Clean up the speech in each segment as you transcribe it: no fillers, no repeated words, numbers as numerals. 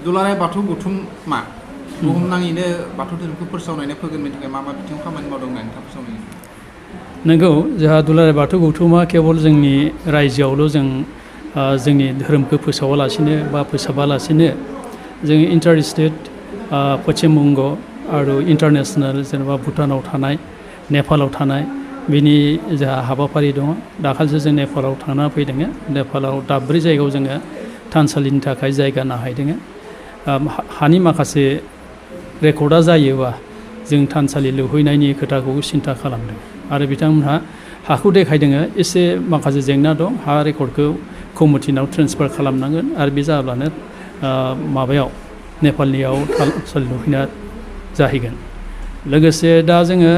दुलाराय बाथौ गौथुमा बुहुमनाङैनो बाथौ धोरोमखौ फोसावनायनि फोगोननि थाखाय मा बिथिङाव खामानि मावदों होननानै नोंथाङा फोसावनाय नंगौ जोंहा दुलाराय बाथौ गौथुमा केवल जोंनि रायजोआवल' जों जोंनि धोरोमखौ फोसावालासिनो बा फोसाबालासिनो जों इन्टार स्टेट पश्चिम बंग आरो इन्टारनेसनेल जेनेबा भुटानाव थानाय नेपालाव थानाय बिनि जोंहा हाबाफारि दङ दाखालिसो जों नेपालाव थांना फैदों नेपालाव दाब्रै जायगायाव जोङो थानसालिनि थाखाय जायगा नायहैदों हानि माखासे रेकर्डआ जायोबा जों थानसालि लुहैनायनि खोथाखौ सिन्था खालामदों आरो बिथांमोनहा हाखौ देखायदों एसे माखासे जेंना दं हा रेकर्डखौ कमिटिनाव ट्रेन्सफार खालामनांगोन आरो बे जाब्लानो माबायाव नेपालनियाव थानसालि लुहैना जाहैगोन लोगोसे दा जोङो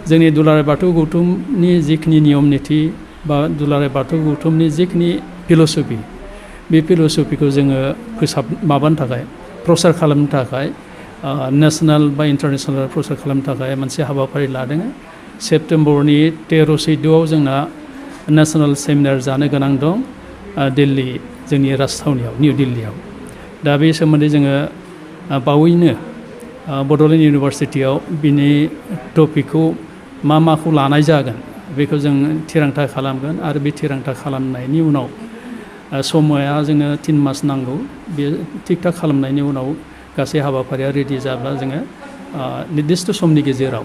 जोंनि दुलाराय बाथौ गौथुमनि जिखिनि नियम निथि बा दुलाराय बाथौ गौथुमनि जिखिनि फिल'सफि बे फिल'सफिखौ जोङो माबानो थाखाय प्रसार खालामनो थाखाय नेसनेल बा इन्टारनेसनेल प्रसार खालामनो थाखाय मोनसे हाबाफारि लादों सेप्तेम्बरनि 13-14 जोंना नेसनेल सेमिनार जानो गोनां दं दिल्ली जोंनि राजथावनियाव निउ दिल्लीयाव दा बे सोमोन्दै जोङो बावैनो बड'लेण्ड इउनिभारसिटियाव बिनि टपिकखौ माखौ लानाय जागोन बेखौ जों थिरांथा खालामगोन आरो बे थिरांथा खालामनायनि उनाव समाया जोङो 3 मास नांगौ बे थिग थाक खालामनायनि उनाव गासै हाबाफारिया रेडि जाब्ला जोङो निर्दिष्ट समनि गेजेराव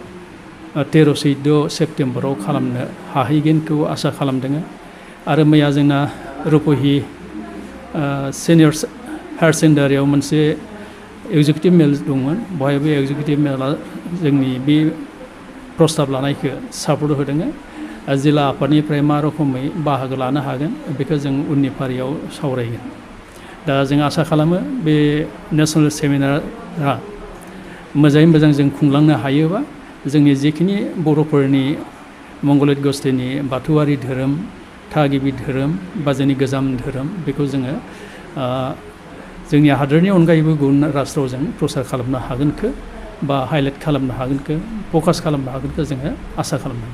13-14 सेप्तेम्बराव खालामनो हाहैगोनखौ आसा खालामदों आरो मैया जोंना रुपहि सिनियर हायार सेकेन्डारियाव मोनसे एगजिकिउटिभ मेल दंमोन बहायबो एगजिकिउटिभ मेला जोंनि बे प्रस्ताब लानायखौ सापर्ट होदों जिल्ला आफादनिफ्राय मा रोखोमै बाहागो लानो हागोन बेखौ जों उननि फारियाव सावरायगोन दा जों आसा खालामो बे नेसनेल सेमिनारा मोजाङै मोजां जों खुंलांनो हायोबा जोंनि जिखिनि बर'फोरनि मंगलित गस्थिनि बाथौआरि धोरोम थागिबि धोरोम बा जोंनि गोजाम धोरोम बेखौ जोङो जोंनि हादोरनि अनगायैबो गुबुन राष्ट्रआव जों प्रसार खालामनो हागोनखौ बा हाइलाइट खालामनो हागोनखौ फकास खालामनो हागोनखौ जोङो आसा खालामदों।